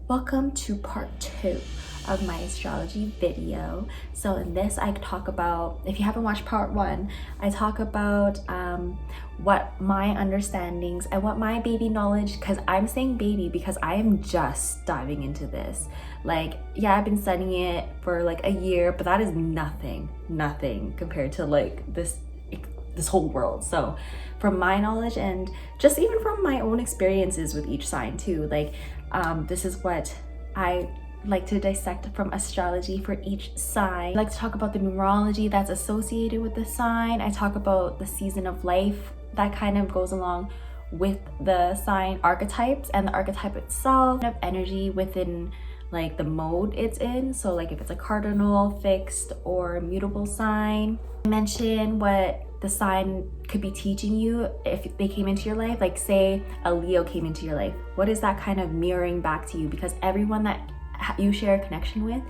Welcome to part 2 of my astrology video. So in this I talk about, if you haven't watched part 1, I talk about what my understandings and what my baby knowledge, because I'm saying baby because I am just diving into this. Like, yeah, I've been studying it for like a year, but that is nothing compared to like this whole world. So from my knowledge and just even from my own experiences with each sign too, like this is what I like to dissect from astrology for each sign. I like to talk about the numerology that's associated with the sign. I talk about the season of life that kind of goes along with the sign, archetypes, and the archetype itself, of energy within like the mode it's in. So like if it's a cardinal, fixed, or mutable sign. I mention what the sign could be teaching you if they came into your life. Like say a Leo came into your life, what is that kind of mirroring back to you? Because everyone that you share a connection with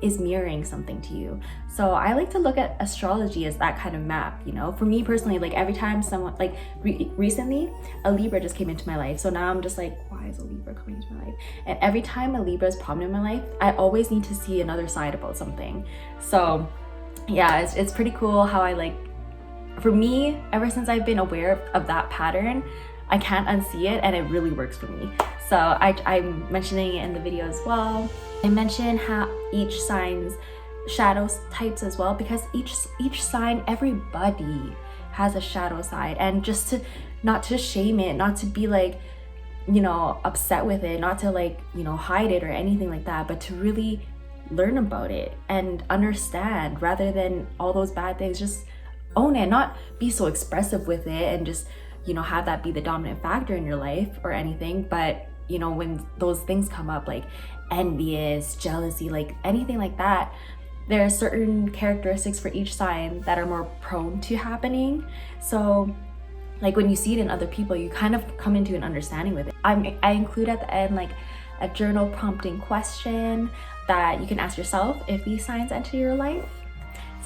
is mirroring something to you. So I like to look at astrology as that kind of map, you know. For me personally, like every time someone, like recently a Libra just came into my life, so now I'm just like, why is a Libra coming into my life? And every time a Libra is prominent in my life, I always need to see another side about something. So yeah, it's pretty cool how I like, for me, ever since I've been aware of that pattern, I can't unsee it, and it really works for me. So I'm mentioning it in the video as well. I mention how each sign's shadow types as well, because each sign, everybody has a shadow side, and just to not to shame it, not to be like, you know, upset with it, not to like, you know, hide it or anything like that, but to really learn about it and understand, rather than all those bad things, just own it, not be so expressive with it and just, you know, have that be the dominant factor in your life or anything. But you know, when those things come up, like envious, jealousy, like anything like that, there are certain characteristics for each sign that are more prone to happening. So like when you see it in other people, you kind of come into an understanding with it. I include at the end like a journal prompting question that you can ask yourself if these signs enter your life.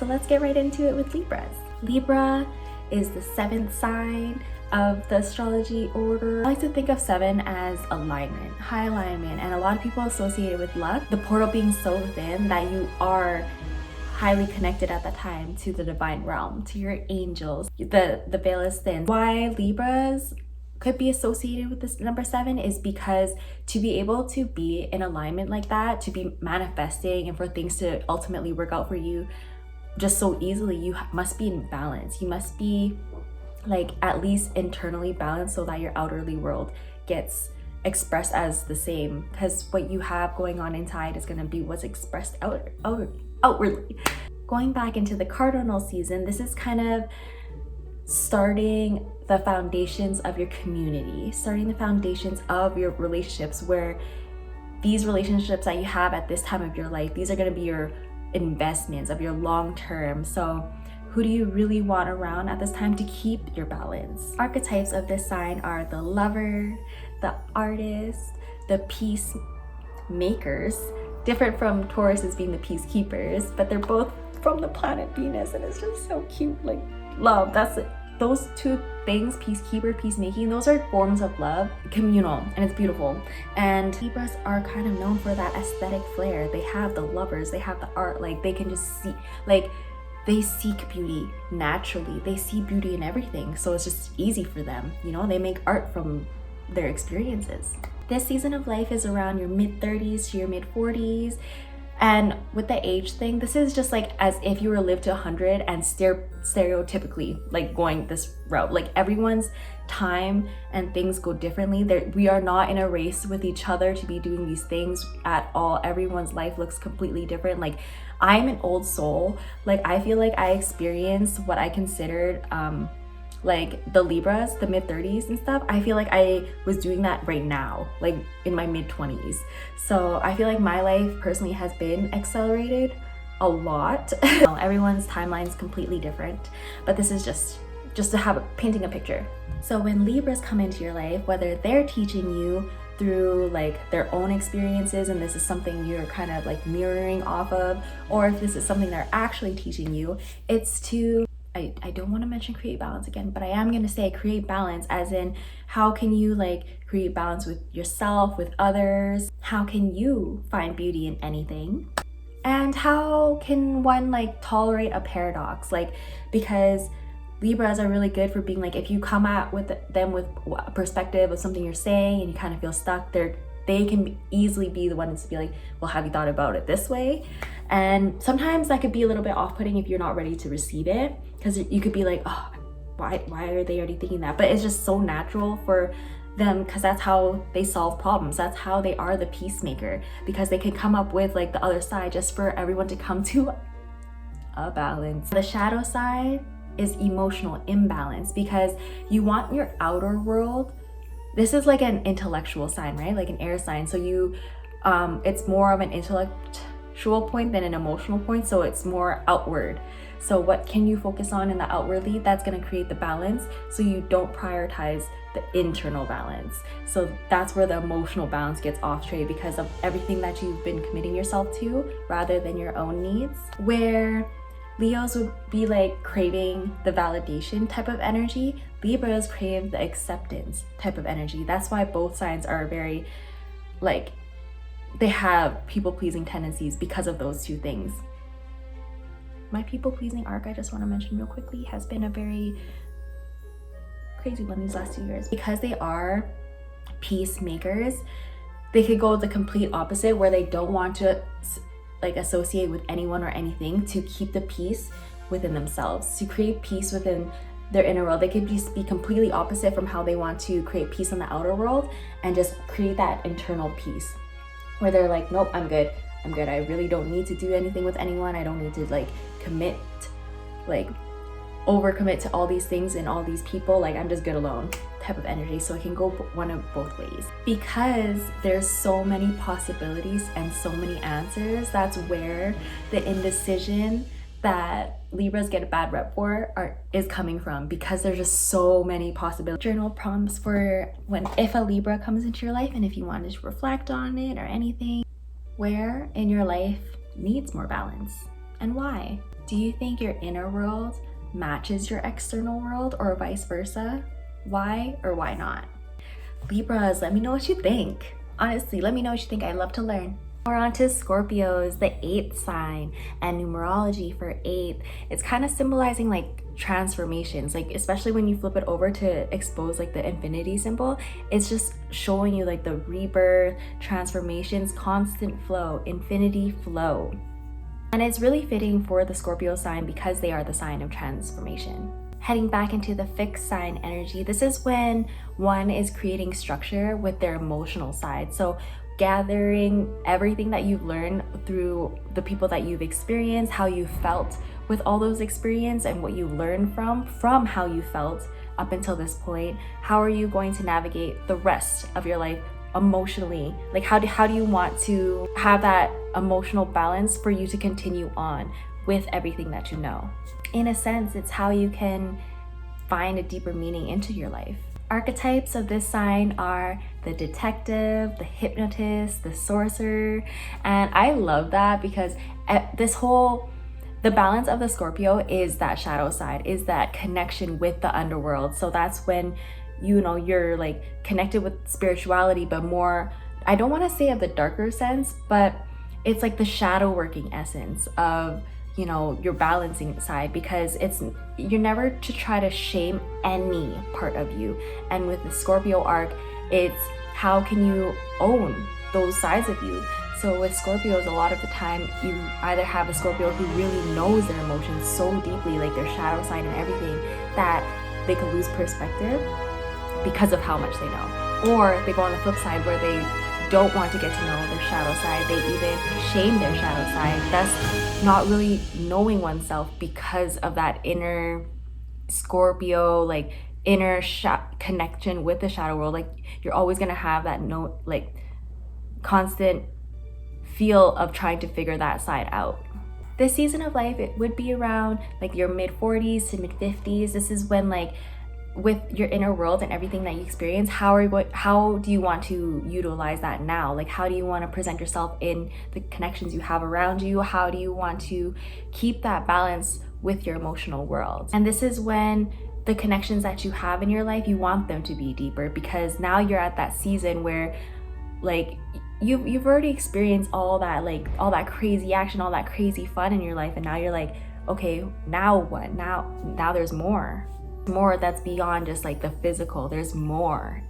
So let's get right into it with Libras. Libra is the 7th sign of the astrology order. I like to think of 7 as alignment, high alignment, and a lot of people associate it with luck. The portal being so thin that you are highly connected at that time to the divine realm, to your angels. The veil is thin. Why Libras could be associated with this number 7 is because to be able to be in alignment like that, to be manifesting and for things to ultimately work out for you just so easily, you must be in balance. You must be like at least internally balanced so that your outerly world gets expressed as the same, because what you have going on inside is going to be what's expressed outwardly. Going back into the cardinal season, this is kind of starting the foundations of your community, starting the foundations of your relationships, where these relationships that you have at this time of your life, these are going to be your investments of your long term. So who do you really want around at this time to keep your balance? Archetypes of this sign are the lover, the artist, the peacemakers, different from Taurus as being the peacekeepers, but they're both from the planet Venus, and it's just so cute. Like love, that's it. Those two things, peacekeeper, peacemaking, those are forms of love, communal, and it's beautiful. And Libras are kind of known for that aesthetic flair. They have the lovers, they have the art, like they can just see, like they seek beauty naturally. They see beauty in everything, so it's just easy for them, you know. They make art from their experiences. This season of life is around your mid-30s to your mid-40s. And with the age thing, this is just like as if you were lived to 100 and stereotypically like going this route. Like everyone's time and things go differently. We are not in a race with each other to be doing these things at all. Everyone's life looks completely different. Like I'm an old soul. Like I feel like I experienced what I considered like the Libras, the mid-30s and stuff. I feel like I was doing that right now, like in my mid-20s. So I feel like my life personally has been accelerated a lot. Everyone's timeline is completely different, but this is just to have painting a picture. So when Libras come into your life, whether they're teaching you through like their own experiences and this is something you're kind of like mirroring off of, or if this is something they're actually teaching you, it's to I don't want to mention create balance again, but I am going to say create balance as in how can you like create balance with yourself, with others? How can you find beauty in anything? And how can one like tolerate a paradox? Like, because Libras are really good for being like, if you come at with them with a perspective of something you're saying and you kind of feel stuck, they can easily be the ones to be like, well, have you thought about it this way? And sometimes that could be a little bit off-putting if you're not ready to receive it, because you could be like, oh, why are they already thinking that? But it's just so natural for them, because that's how they solve problems. That's how they are the peacemaker, because they can come up with like the other side just for everyone to come to a balance. The shadow side is emotional imbalance, because you want your outer world. This is like an intellectual sign, right? Like an air sign. So you, it's more of an intellectual point than an emotional point. So it's more outward. So what can you focus on in the outwardly? That's going to create the balance. So you don't prioritize the internal balance. So that's where the emotional balance gets off track, because of everything that you've been committing yourself to rather than your own needs. Where Leos would be like craving the validation type of energy, Libras crave the acceptance type of energy. That's why both signs are very like, they have people-pleasing tendencies because of those two things. My people-pleasing arc, I just want to mention real quickly, has been a very crazy one these last 2 years. Because they are peacemakers, they could go the complete opposite, where they don't want to like associate with anyone or anything, to keep the peace within themselves, to create peace within their inner world. They could just be completely opposite from how they want to create peace in the outer world, and just create that internal peace where they're like, nope, I'm good. I really don't need to do anything with anyone. I don't need to like commit, like overcommit to all these things and all these people. Like, I'm just good alone type of energy. So it can go one of both ways, because there's so many possibilities and so many answers. That's where the indecision that Libras get a bad rep for is coming from, because there's just so many possibilities. Journal prompts for if a Libra comes into your life, and if you want to reflect on it or anything. Where in your life needs more balance, and why? Do you think your inner world matches your external world, or vice versa? Why or why not? Libras, let me know what you think. Honestly, let me know what you think. I love to learn. More on to Scorpios, the 8th sign, and numerology for 8. It's kind of symbolizing like transformations, like especially when you flip it over to expose like the infinity symbol. It's just showing you like the rebirth, transformations, constant flow, infinity flow. And it's really fitting for the Scorpio sign, because they are the sign of transformation. Heading back into the fixed sign energy, this is when one is creating structure with their emotional side. So gathering everything that you've learned through the people that you've experienced, how you felt with all those experiences, and what you learned from how you felt up until this point. How are you going to navigate the rest of your life emotionally? Like, how do you want to have that emotional balance for you to continue on with everything that you know? In a sense, it's how you can find a deeper meaning into your life. Archetypes of this sign are the detective, the hypnotist, the sorcerer. And I love that, because the balance of the Scorpio is that shadow side, is that connection with the underworld. So that's when, you know, you're like connected with spirituality, but more, I don't want to say of the darker sense, but it's like the shadow working essence of, you know, your balancing side, because you're never to try to shame any part of you. And with the Scorpio arc, it's how can you own those sides of you? So with Scorpios, a lot of the time you either have a Scorpio who really knows their emotions so deeply, like their shadow side and everything, that they could lose perspective because of how much they know. Or they go on the flip side, where they don't want to get to know their shadow side. They even shame their shadow side, thus not really knowing oneself because of that inner Scorpio, like inner connection with the shadow world. Like, you're always gonna have that constant feel of trying to figure that side out. This season of life, it would be around like your mid-40s to mid-50s. This is when, like, with your inner world and everything that you experience, how do you want to utilize that now? Like, how do you want to present yourself in the connections you have around you? How do you want to keep that balance with your emotional world. And this is when the connections that you have in your life, you want them to be deeper, because now you're at that season where like you've already experienced all that crazy action, all that crazy fun in your life, and now you're like, okay, now what? Now there's more that's beyond just like the physical. There's more.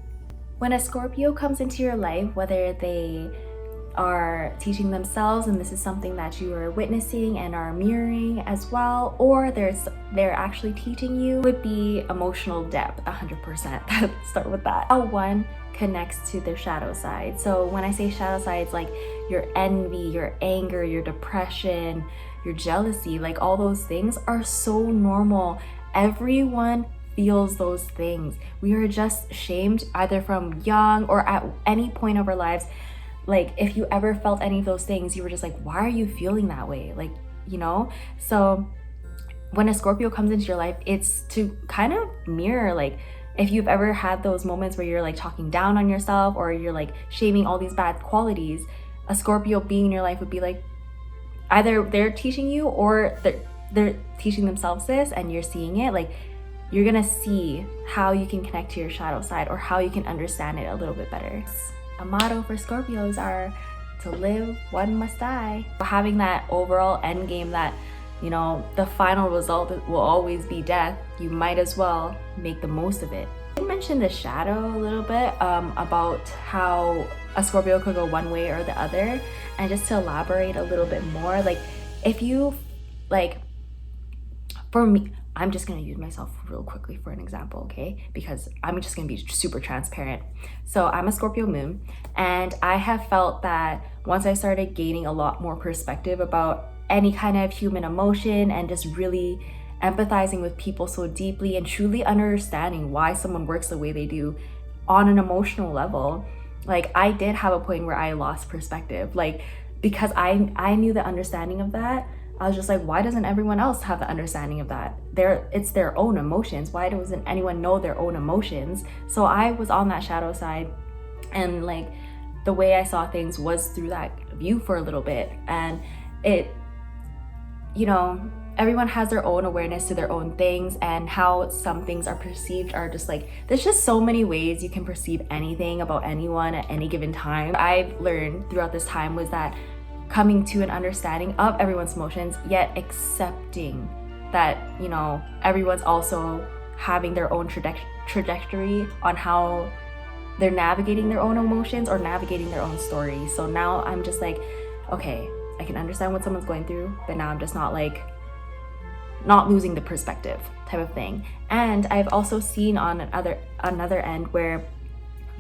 When a Scorpio comes into your life, whether they are teaching themselves, and this is something that you are witnessing and are mirroring as well, or they're actually teaching you, would be emotional depth, 100%. Let's start with that. How one connects to their shadow side. So when I say shadow side, it's like your envy, your anger, your depression, your jealousy, like all those things are so normal. Everyone feels those things. We are just shamed either from young or at any point of our lives. Like if you ever felt any of those things, you were just like, why are you feeling that way? Like, you know? So when a Scorpio comes into your life, it's to kind of mirror, like if you've ever had those moments where you're like talking down on yourself or you're like shaming all these bad qualities, a Scorpio being in your life would be like, either they're teaching you or they're teaching themselves this and you're seeing it. Like you're gonna see how you can connect to your shadow side or how you can understand it a little bit better. A motto for Scorpios are to live, one must die. Having that overall end game that, you know, the final result will always be death, you might as well make the most of it. I mentioned the shadow a little bit about how a Scorpio could go one way or the other, and just to elaborate a little bit more, like if you, like for me, I'm just gonna use myself real quickly for an example, okay? Because I'm just gonna be super transparent. So I'm a Scorpio moon, and I have felt that once I started gaining a lot more perspective about any kind of human emotion and just really empathizing with people so deeply and truly understanding why someone works the way they do on an emotional level, like I did have a point where I lost perspective, like because I knew the understanding of that. I was just like, why doesn't everyone else have the understanding of that? It's their own emotions. Why doesn't anyone know their own emotions? So I was on that shadow side, and like the way I saw things was through that view for a little bit. And it, you know, everyone has their own awareness to their own things, and how some things are perceived are just like, there's just so many ways you can perceive anything about anyone at any given time. What I've learned throughout this time was that coming to an understanding of everyone's emotions, yet accepting that, you know, everyone's also having their own trajectory on how they're navigating their own emotions or navigating their own story. So now I'm just like, okay, I can understand what someone's going through, but now I'm just not losing the perspective type of thing. And I've also seen on another end where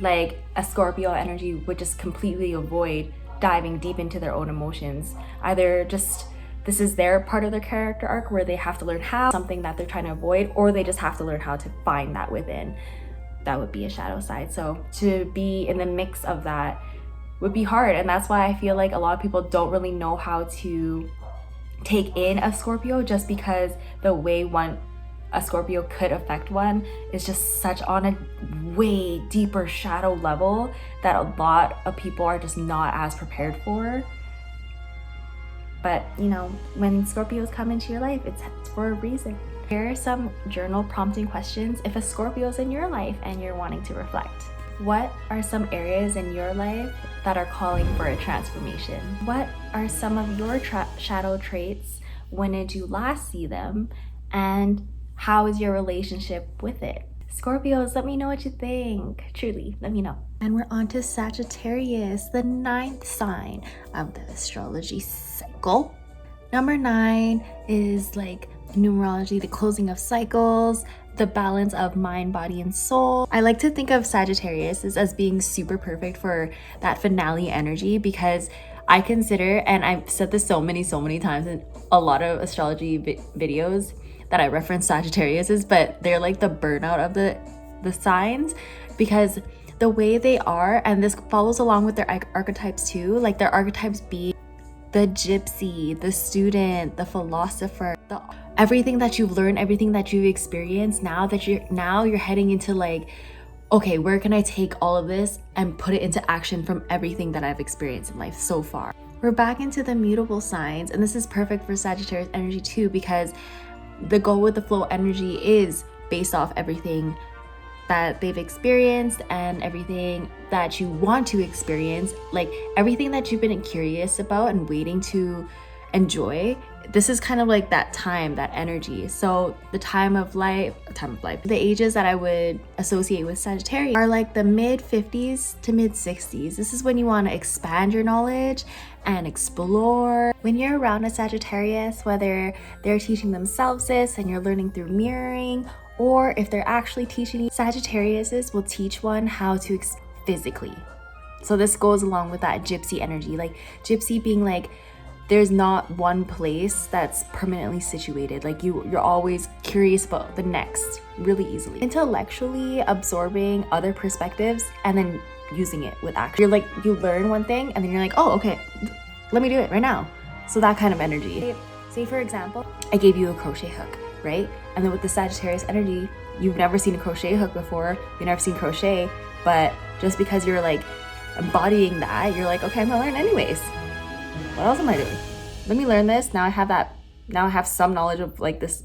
like a Scorpio energy would just completely avoid diving deep into their own emotions. Either just this is their part of their character arc where they have to learn how, something that they're trying to avoid, or they just have to learn how to find that within. That would be a shadow side. So to be in the mix of that would be hard, and that's why I feel like a lot of people don't really know how to take in a Scorpio, just because the way a Scorpio could affect one is just such on a way deeper shadow level that a lot of people are just not as prepared for. But you know, when Scorpios come into your life, it's for a reason. Here are some journal prompting questions if a Scorpio's in your life and you're wanting to reflect. What are some areas in your life that are calling for a transformation? What are some of your shadow traits? When did you last see them? And how is your relationship with it? Scorpios, let me know what you think. Truly, let me know. And we're on to Sagittarius, the 9th sign of the astrology cycle. Number 9 is like numerology, the closing of cycles, the balance of mind, body, and soul. I like to think of Sagittarius as being super perfect for that finale energy, because I consider, and I've said this so many times in a lot of astrology videos that I reference Sagittarius, but they're like the burnout of the signs, because the way they are, and this follows along with their archetypes too, like their archetypes be the gypsy, the student, the philosopher, everything that you've learned, everything that you've experienced, now you're heading into like, okay, where can I take all of this and put it into action from everything that I've experienced in life so far? We're back into the mutable signs, and this is perfect for Sagittarius energy too, because the go with the flow energy is based off everything that they've experienced and everything that you want to experience, like everything that you've been curious about and waiting to enjoy. This is kind of like that time, that energy. So the time of life, the ages that I would associate with Sagittarius are like the mid 50s to mid 60s. This is when you want to expand your knowledge and explore. When you're around a Sagittarius, whether they're teaching themselves this and you're learning through mirroring, or if they're actually teaching you, Sagittariuses will teach one how to physically. So this goes along with that gypsy energy, like gypsy being like, there's not one place that's permanently situated. Like you're always curious about the next really easily. Intellectually absorbing other perspectives and then using it with action. You're like, you learn one thing and then you're like, oh, okay, let me do it right now. So that kind of energy. Say for example, I gave you a crochet hook, right? And then with the Sagittarius energy, you've never seen a crochet hook before, you've never seen crochet, but just because you're like embodying that, you're like, okay, I'm gonna learn anyways. What else am I doing? Let me learn this. Now I have some knowledge of like this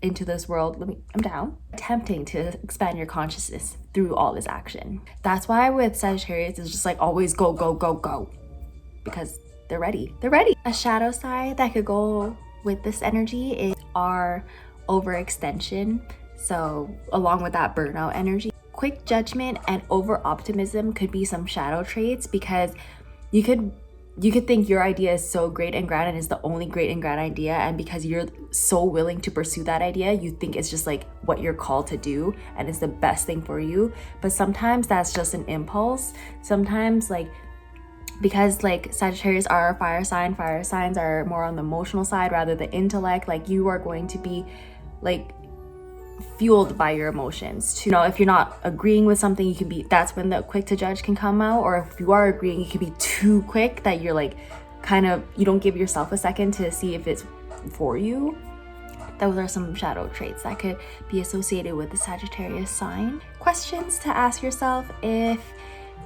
into this world. I'm down. Attempting to expand your consciousness through all this action. That's why with Sagittarius, it's just like always go, go, go, go. Because they're ready. They're ready. A shadow side that could go with this energy is our overextension. So along with that burnout energy, quick judgment and over optimism could be some shadow traits, because you could think your idea is so great and grand and is the only great and grand idea, and because you're so willing to pursue that idea, you think it's just like what you're called to do and it's the best thing for you. But sometimes that's just an impulse. Sometimes like, because like Sagittarius are a fire signs are more on the emotional side rather than intellect, like you are going to be like fueled by your emotions. To, you know, if you're not agreeing with something, you can be, that's when the quick to judge can come out. Or if you are agreeing, you can be too quick that you're like kind of, you don't give yourself a second to see if it's for you. Those are some shadow traits that could be associated with the Sagittarius sign. Questions to ask yourself if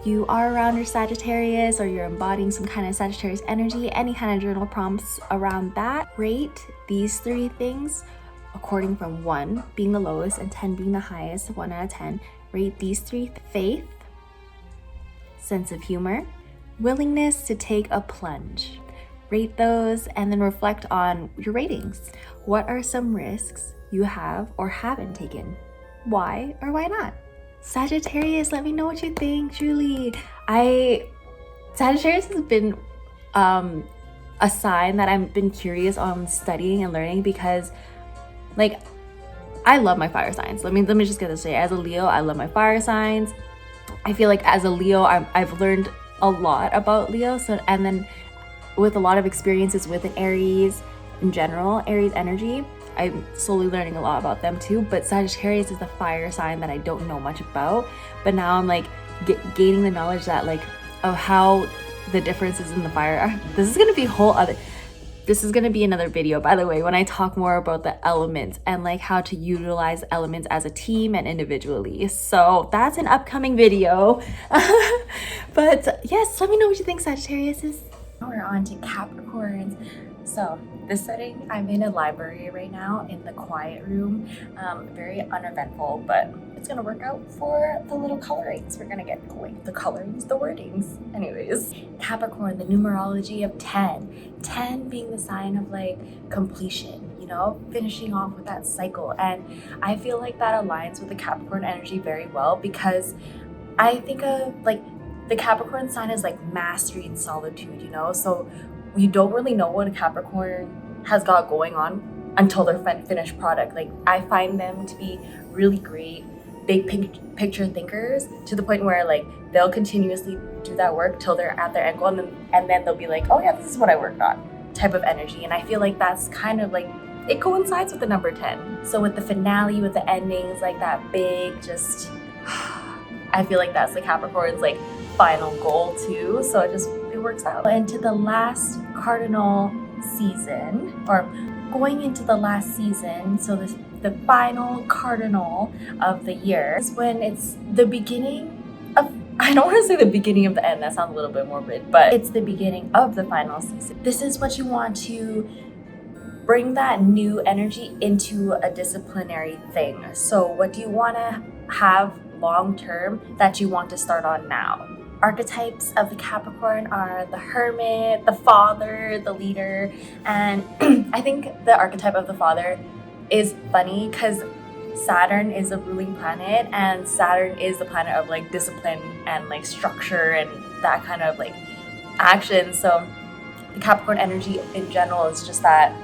you are around your Sagittarius or you're embodying some kind of Sagittarius energy, any kind of journal prompts around that. Rate these 3 things according from 1 being the lowest and 10 being the highest, 1 out of 10. Rate these 3: faith, sense of humor, willingness to take a plunge. Rate those and then reflect on your ratings. What are some risks you have or haven't taken? Why or why not? Sagittarius, let me know what you think, Julie. Sagittarius has been a sign that I've been curious on studying and learning, because like I love my fire signs. Let me just get this straight. As a Leo, I love my fire signs. I feel like as a Leo, I've learned a lot about Leo. So, and then with a lot of experiences with an Aries in general, Aries energy, I'm slowly learning a lot about them too. But Sagittarius is the fire sign that I don't know much about. But now I'm like gaining the knowledge that like of how the differences in the fire are. This is gonna be another video, by the way, when I talk more about the elements and like how to utilize elements as a team and individually. So that's an upcoming video. But yes, let me know what you think, Sagittarius. Now we're on to Capricorns. So this setting, I'm in a library right now in the quiet room. Very uneventful, but it's gonna work out for the little colorings we're gonna get going. The colorings, the wordings. Anyways, Capricorn, the numerology of 10. 10 being the sign of like completion, you know, finishing off with that cycle. And I feel like that aligns with the Capricorn energy very well, because I think of like the Capricorn sign is like mastery and solitude, you know? So you don't really know what a Capricorn has got going on until their finished product. Like I find them to be really great big picture thinkers, to the point where like they'll continuously do that work till they're at their end goal, and then they'll be like, oh yeah, this is what I worked on, type of energy. And I feel like that's kind of like, it coincides with the number 10. So with the finale, with the endings, like that big just I feel like that's the Capricorn's like final goal too. So it works out. Into the last cardinal season, or going into the last season, so the final cardinal of the year is when it's the beginning of, I don't want to say the beginning of the end, that sounds a little bit morbid, but it's the beginning of the final season. This is what you want to bring that new energy into a disciplinary thing. So what do you want to have long term that you want to start on now? Archetypes of the Capricorn are the hermit, the father, the leader, and I think the archetype of the father is funny because Saturn is a ruling planet, and Saturn is the planet of like discipline and like structure and that kind of like action. So the Capricorn energy in general is just that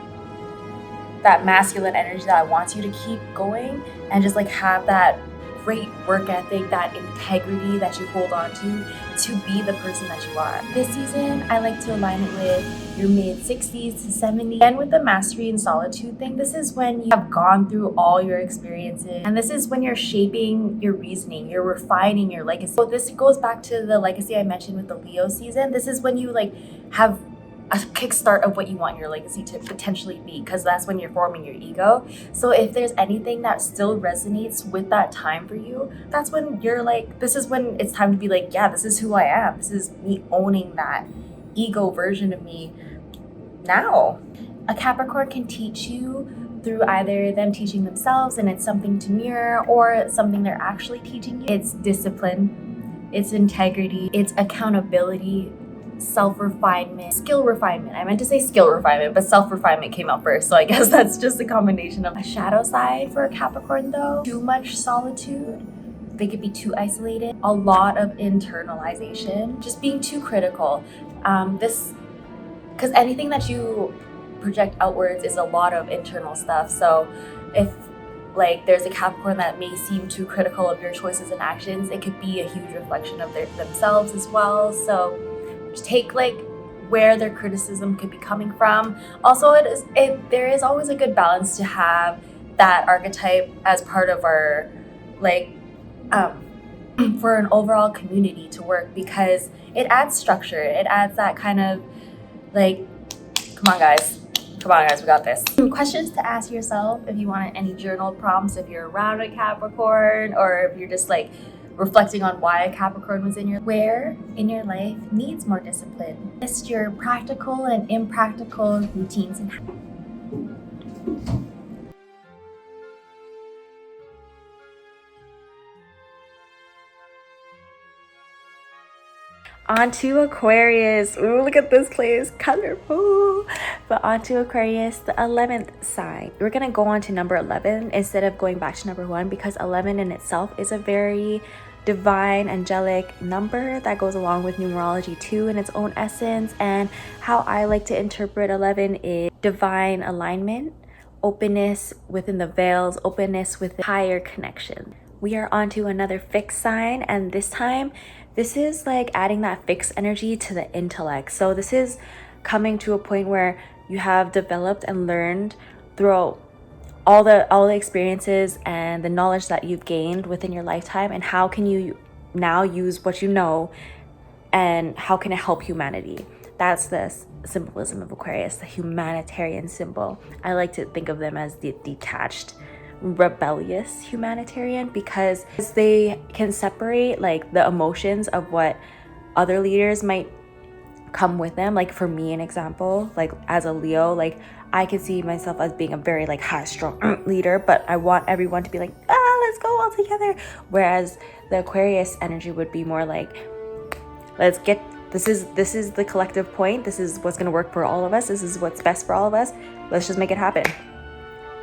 masculine energy that wants you to keep going and just like have that great work ethic, that integrity that you hold on to be the person that you are. This season, I like to align it with your mid-60s to 70s. And with the mastery and solitude thing, this is when you have gone through all your experiences. And this is when you're shaping your reasoning, you're refining your legacy. So this goes back to the legacy I mentioned with the Leo season. This is when you like have a kickstart of what you want your legacy to potentially be, because that's when you're forming your ego. So if there's anything that still resonates with that time for you, that's when you're like, this is when it's time to be like, yeah, this is who I am. This is me owning that ego version of me now. A Capricorn can teach you through either them teaching themselves and it's something to mirror, or something they're actually teaching you. It's discipline, it's integrity, it's accountability, self-refinement, skill refinement. I meant to say skill refinement, but self-refinement came out first. So I guess that's just a combination of a shadow side for a Capricorn though. Too much solitude. They could be too isolated. A lot of internalization. Just being too critical. Because anything that you project outwards is a lot of internal stuff. So if like there's a Capricorn that may seem too critical of your choices and actions, it could be a huge reflection of themselves as well. So take like where their criticism could be coming from. Also, there is always a good balance to have that archetype as part of our like for an overall community to work, because it adds structure. It adds that kind of like, come on guys, we got this. Questions to ask yourself if you want any journal prompts, if you're around a Capricorn, or if you're just like reflecting on why a Capricorn was in your life. Where in your life needs more discipline? List your practical and impractical routines and habits. Onto Aquarius. Ooh, look at this place, colorful. But onto Aquarius, the 11th sign. We're gonna go on to number 11 instead of going back to number 1, because 11 in itself is a very divine, angelic number that goes along with numerology too in its own essence. And how I like to interpret 11 is divine alignment, openness within the veils, openness with higher connection. We are onto another fixed sign, and this time this is like adding that fixed energy to the intellect. So this is coming to a point where you have developed and learned throughout all the experiences and the knowledge that you've gained within your lifetime, and how can you now use what you know, and how can it help humanity? That's the symbolism of Aquarius, the humanitarian symbol. I like to think of them as the detached, rebellious humanitarian, because they can separate like the emotions of what other leaders might come with them. Like for me, an example, like as a Leo, like I could see myself as being a very like high strong leader, but I want everyone to be like, let's go all together. Whereas the Aquarius energy would be more like, let's get, this is the collective point, this is what's going to work for all of us, this is what's best for all of us, let's just make it happen.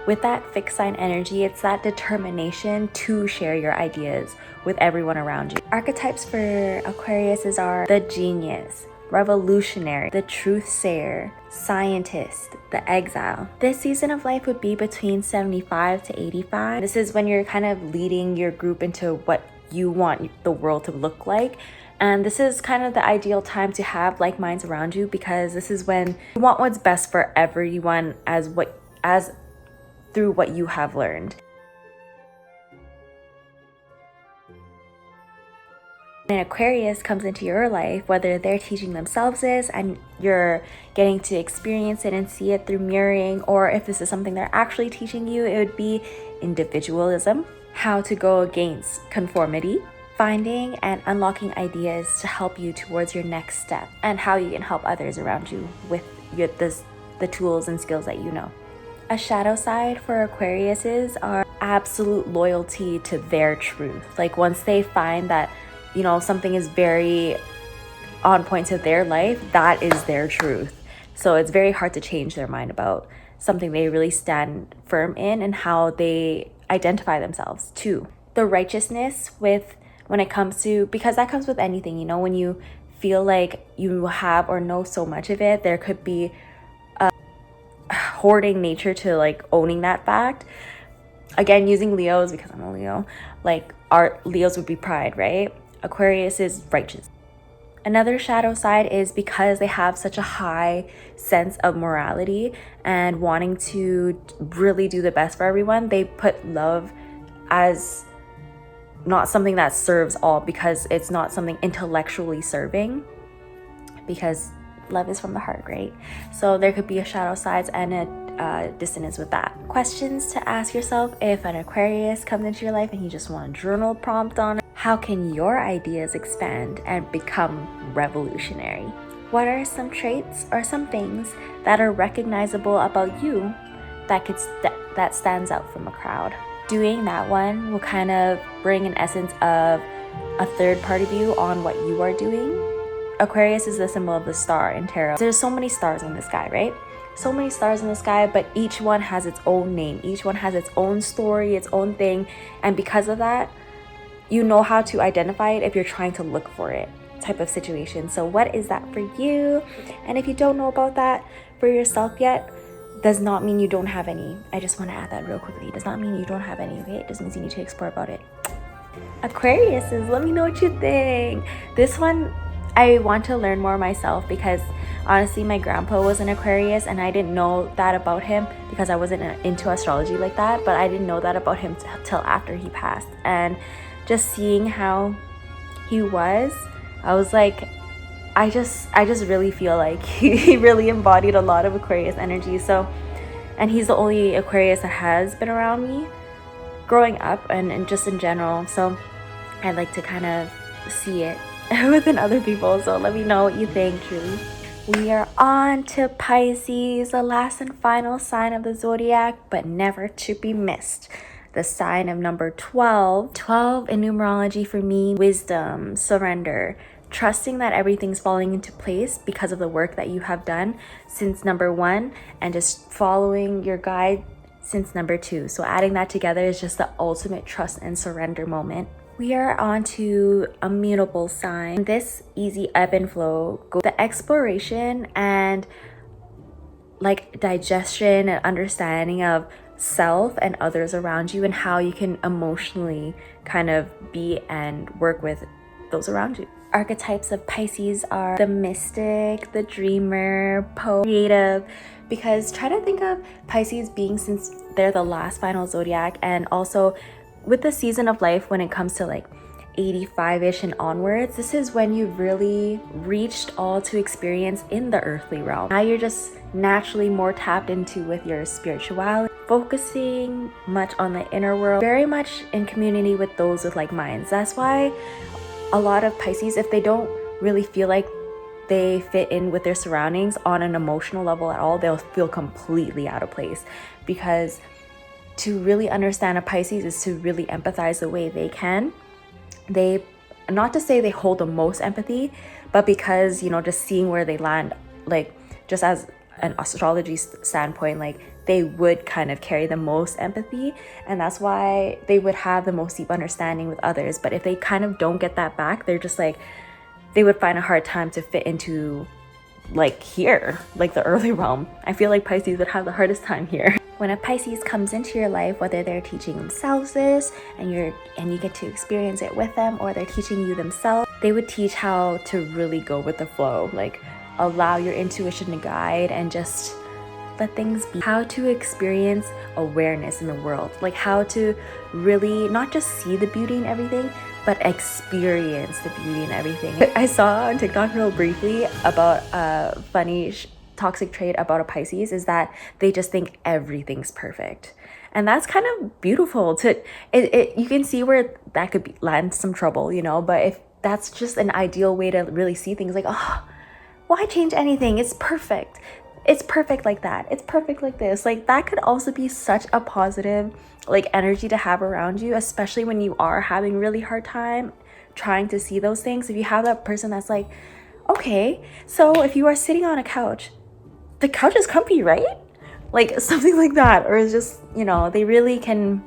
With that fixed sign energy, it's that determination to share your ideas with everyone around you. Archetypes for Aquarius are the genius, revolutionary, the truth sayer, scientist, the exile. This season of life would be between 75 to 85. This is when you're kind of leading your group into what you want the world to look like. And this is kind of the ideal time to have like minds around you, because this is when you want what's best for everyone as through what you have learned. When Aquarius comes into your life, whether they're teaching themselves this and you're getting to experience it and see it through mirroring, or if this is something they're actually teaching you, it would be individualism, how to go against conformity, finding and unlocking ideas to help you towards your next step, and how you can help others around you with the tools and skills that you know. A shadow side for Aquariuses are absolute loyalty to their truth. Like once they find that, you know, something is very on point to their life, that is their truth. So it's very hard to change their mind about something they really stand firm in and how they identify themselves too. The righteousness with when it comes to, because that comes with anything, you know, when you feel like you have or know so much of it, there could be a hoarding nature to like owning that fact. Again, using Leos because I'm a Leo, like our Leos would be pride, right? Aquarius is righteous. Another shadow side is because they have such a high sense of morality and wanting to really do the best for everyone, they put love as not something that serves all, because it's not something intellectually serving, because love is from the heart, right? So there could be a shadow side and a dissonance with that. Questions to ask yourself if an Aquarius comes into your life and you just want a journal prompt on it. How can your ideas expand and become revolutionary? What are some traits or some things that are recognizable about you that stands out from a crowd? Doing that one will kind of bring an essence of a third part of you on what you are doing. Aquarius is the symbol of the star in tarot. There's so many stars in the sky, right? So many stars in the sky, but each one has its own name. Each one has its own story, its own thing. And because of that, you know how to identify it if you're trying to look for it type of situation. So what is that for you? And if you don't know about that for yourself yet, does not mean you don't have any. I just want to add that real quickly. It does not mean you don't have any, okay? It just means you need to explore about it. Aquariuses, let me know what you think. This one, I want to learn more myself because honestly, my grandpa was an Aquarius and I didn't know that about him because I wasn't into astrology like that, but I didn't know that about him till after he passed. And just seeing how he was, I was like, I just really feel like he really embodied a lot of Aquarius energy. So, and he's the only Aquarius that has been around me growing up and just in general. So I like to kind of see it within other people. So let me know what you think, truly. We are on to Pisces, the last and final sign of the zodiac, but never to be missed. The sign of number 12. 12 in numerology for me, wisdom, surrender, trusting that everything's falling into place because of the work that you have done since number 1, and just following your guide since number 2. So adding that together is just the ultimate trust and surrender moment. We are on to a mutable sign. This easy ebb and flow, the exploration and like digestion and understanding of self and others around you and how you can emotionally kind of be and work with those around you. Archetypes of Pisces are the mystic, the dreamer, poet, creative, because try to think of Pisces being, since they're the last final zodiac, and also with the season of life when it comes to like 85-ish and onwards, this is when you've really reached all to experience in the earthly realm. Now you're just naturally more tapped into with your spirituality, focusing much on the inner world, very much in community with those with like minds. That's why a lot of Pisces, if they don't really feel like they fit in with their surroundings on an emotional level at all, they'll feel completely out of place, because to really understand a Pisces is to really empathize the way they can. They, not to say they hold the most empathy, but because, you know, just seeing where they land, like just as an astrology standpoint, like they would kind of carry the most empathy, and that's why they would have the most deep understanding with others. But if they kind of don't get that back, they're just like, they would find a hard time to fit into like here, like the early realm. I feel like Pisces would have the hardest time here. When a Pisces comes into your life, whether they're teaching themselves this and you get to experience it with them, or they're teaching you themselves, they would teach how to really go with the flow, like allow your intuition to guide and just let things be. How to experience awareness in the world, like how to really not just see the beauty in everything, but experience the beauty in everything. I saw on TikTok real briefly about a funny toxic trait about a Pisces is that they just think everything's perfect, and that's kind of beautiful to you can see where that could land some trouble, you know. But if that's just an ideal way to really see things, like, oh, why change anything, it's perfect, it's perfect like that. It's perfect like this. Like that could also be such a positive like energy to have around you, especially when you are having really hard time trying to see those things. If you have that person that's like, okay, so if you are sitting on a couch, the couch is comfy, right? Like something like that. Or it's just, you know, they really can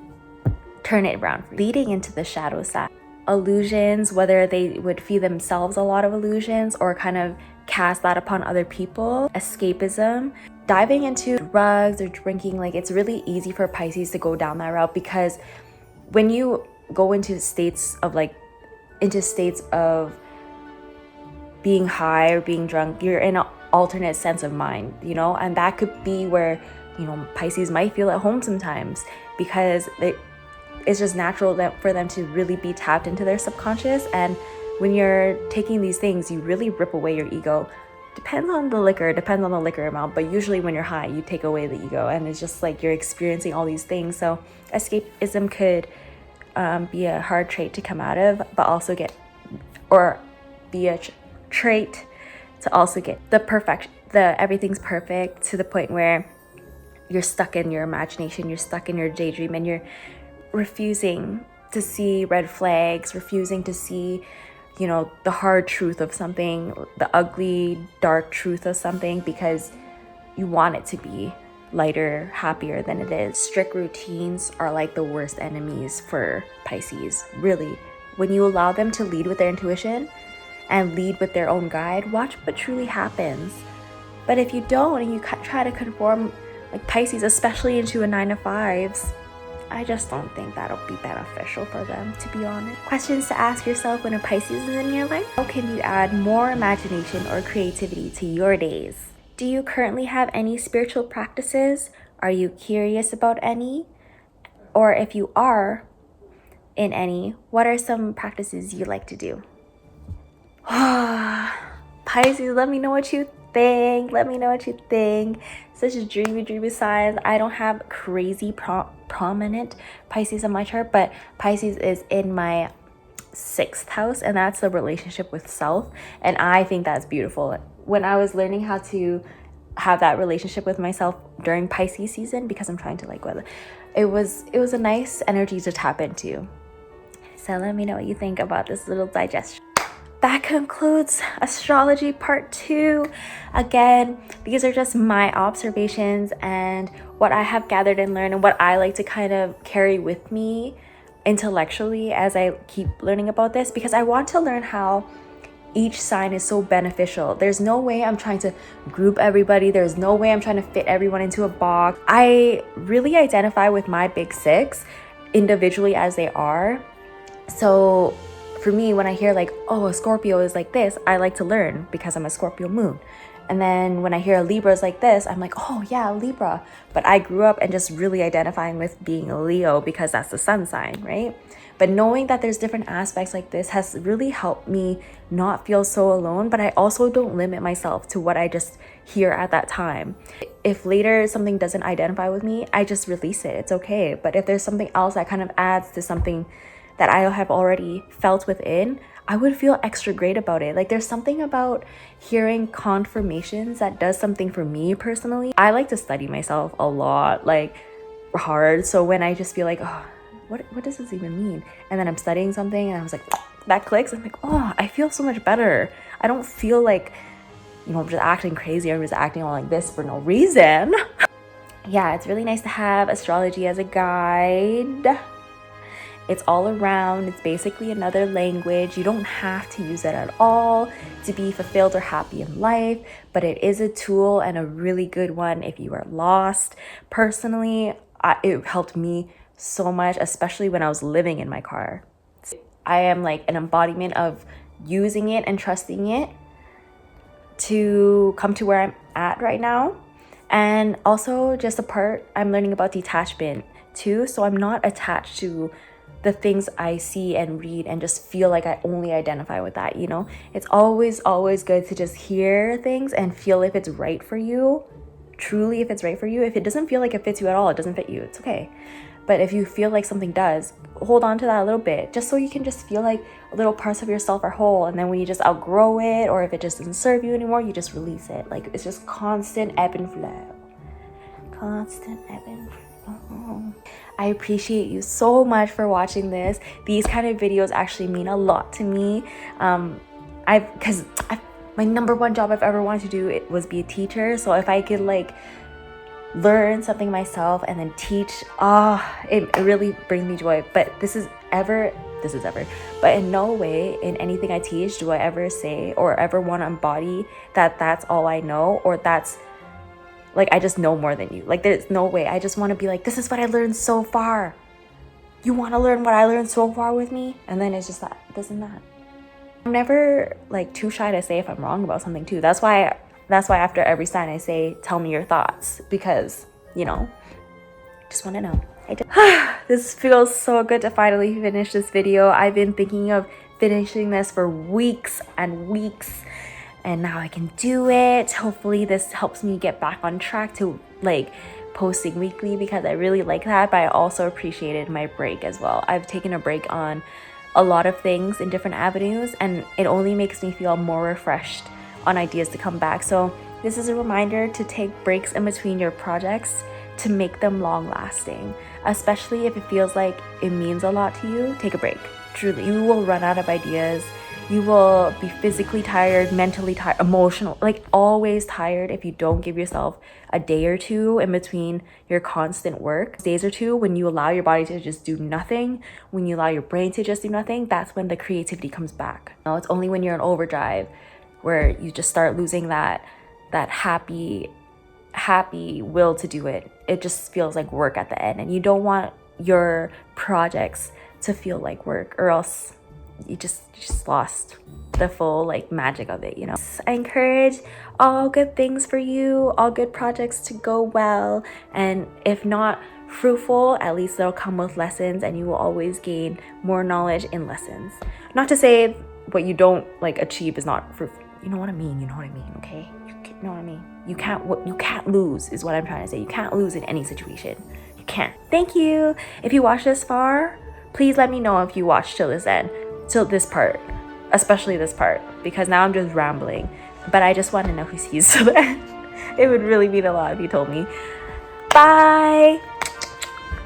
turn it around. Leading into the shadow side, illusions, whether they would feed themselves a lot of illusions or kind of cast that upon other people, escapism, diving into drugs or drinking. Like it's really easy for Pisces to go down that route, because when you go into states of being high or being drunk, you're in an alternate sense of mind, you know, and that could be where, you know, Pisces might feel at home sometimes, because it's just natural for them to really be tapped into their subconscious. And when you're taking these things, you really rip away your ego. Depends on the liquor amount, but usually when you're high, you take away the ego, and it's just like you're experiencing all these things. So escapism could be a hard trait to come out of, but also be a trait to also get the everything's perfect, to the point where you're stuck in your imagination, you're stuck in your daydream, and you're refusing to see red flags, refusing to see, you know, the hard truth of something, the ugly, dark truth of something, because you want it to be lighter, happier than it is. Strict routines are like the worst enemies for Pisces, really. When you allow them to lead with their intuition and lead with their own guide, watch what truly happens. But if you don't, and you try to conform like Pisces, especially into a 9-to-5s, I just don't think that'll be beneficial for them, to be honest. Questions to ask yourself when a Pisces is in your life. How can you add more imagination or creativity to your days? Do you currently have any spiritual practices? Are you curious about any? Or if you are in any, what are some practices you like to do? Pisces, let me know what you think. Such a dreamy signs. I don't have crazy prominent Pisces on my chart, but Pisces is in my 6th house, and that's the relationship with self, and I think that's beautiful. When I was learning how to have that relationship with myself during Pisces season, because I'm trying to like whether it was a nice energy to tap into. So let me know what you think about this little digestion. That concludes astrology part 2. Again, these are just my observations and what I have gathered and learned, and what I like to kind of carry with me intellectually as I keep learning about this, because I want to learn how each sign is so beneficial. There's no way I'm trying to group everybody. There's no way I'm trying to fit everyone into a box. I really identify with my big 6 individually as they are. So for me, when I hear like, oh, a Scorpio is like this, I like to learn because I'm a Scorpio moon. And then when I hear a Libra is like this, I'm like, oh yeah, Libra. But I grew up and just really identifying with being a Leo because that's the sun sign, right? But knowing that there's different aspects like this has really helped me not feel so alone, but I also don't limit myself to what I just hear at that time. If later something doesn't identify with me, I just release it. It's okay. But if there's something else that kind of adds to something that I have already felt within, I would feel extra great about it. Like there's something about hearing confirmations that does something for me personally. I like to study myself a lot, like hard. So when I just feel like, oh, what does this even mean? And then I'm studying something and I was like, that clicks. I'm like, oh, I feel so much better. I don't feel like, you know, I'm just acting crazy. I'm just acting all like this for no reason. Yeah, it's really nice to have astrology as a guide. It's all around. It's basically another language. You don't have to use it at all to be fulfilled or happy in life, but it is a tool and a really good one if you are lost. Personally, it helped me so much, especially when I was living in my car. I am like an embodiment of using it and trusting it to come to where I'm at right now. And also just a part, I'm learning about detachment too. So I'm not attached to the things I see and read and just feel like I only identify with that, you know? It's always good to just hear things and feel if it's right for you. Truly, if it's right for you. If it doesn't feel like it fits you at all, it doesn't fit you. It's okay. But if you feel like something does, hold on to that a little bit, just so you can just feel like little parts of yourself are whole. And then when you just outgrow it, or if it just doesn't serve you anymore, you just release it. Like, it's just constant ebb and flow. Constant ebb and flow. I appreciate you so much for watching this. These kind of videos actually mean a lot to me. Because my number one job I've ever wanted to do, it was be a teacher. So if I could like learn something myself and then teach, it really brings me joy. But this is ever, but in no way in anything I teach do I ever say or ever want to embody that that's all I know, or that's like I just know more than you. Like, there's no way. I just want to be like, this is what I learned so far. You want to learn what I learned so far with me? And then it's just that, this and that. I'm never like too shy to say if I'm wrong about something too. That's why after every sign I say, tell me your thoughts, because, you know, just want to know. This feels so good to finally finish this video. I've been thinking of finishing this for weeks and weeks, and now I can do it. Hopefully this helps me get back on track to like posting weekly, because I really like that, but I also appreciated my break as well. I've taken a break on a lot of things in different avenues, and it only makes me feel more refreshed on ideas to come back. So this is a reminder to take breaks in between your projects to make them long lasting, especially if it feels like it means a lot to you. Take a break. Truly, you will run out of ideas. You will be physically tired, mentally tired, emotional, like always tired if you don't give yourself a day or two in between your constant work. Days or two when you allow your body to just do nothing, when you allow your brain to just do nothing, that's when the creativity comes back. No, it's only when you're in overdrive where you just start losing that happy will to do it. It just feels like work at the end, and you don't want your projects to feel like work, or else you just lost the full like magic of it, you know. I encourage all good things for you, all good projects to go well, and if not fruitful, at least they'll come with lessons, and you will always gain more knowledge in lessons. Not to say what you don't like achieve is not fruitful. You know what I mean, okay? You know what I mean? You can't lose is what I'm trying to say. You can't lose in any situation. You can't. Thank you. If you watched this far, please let me know if you watched till this end, till this part, especially this part, because now I'm just rambling. But I just want to know who sees till the end. It would really mean a lot if you told me. Bye.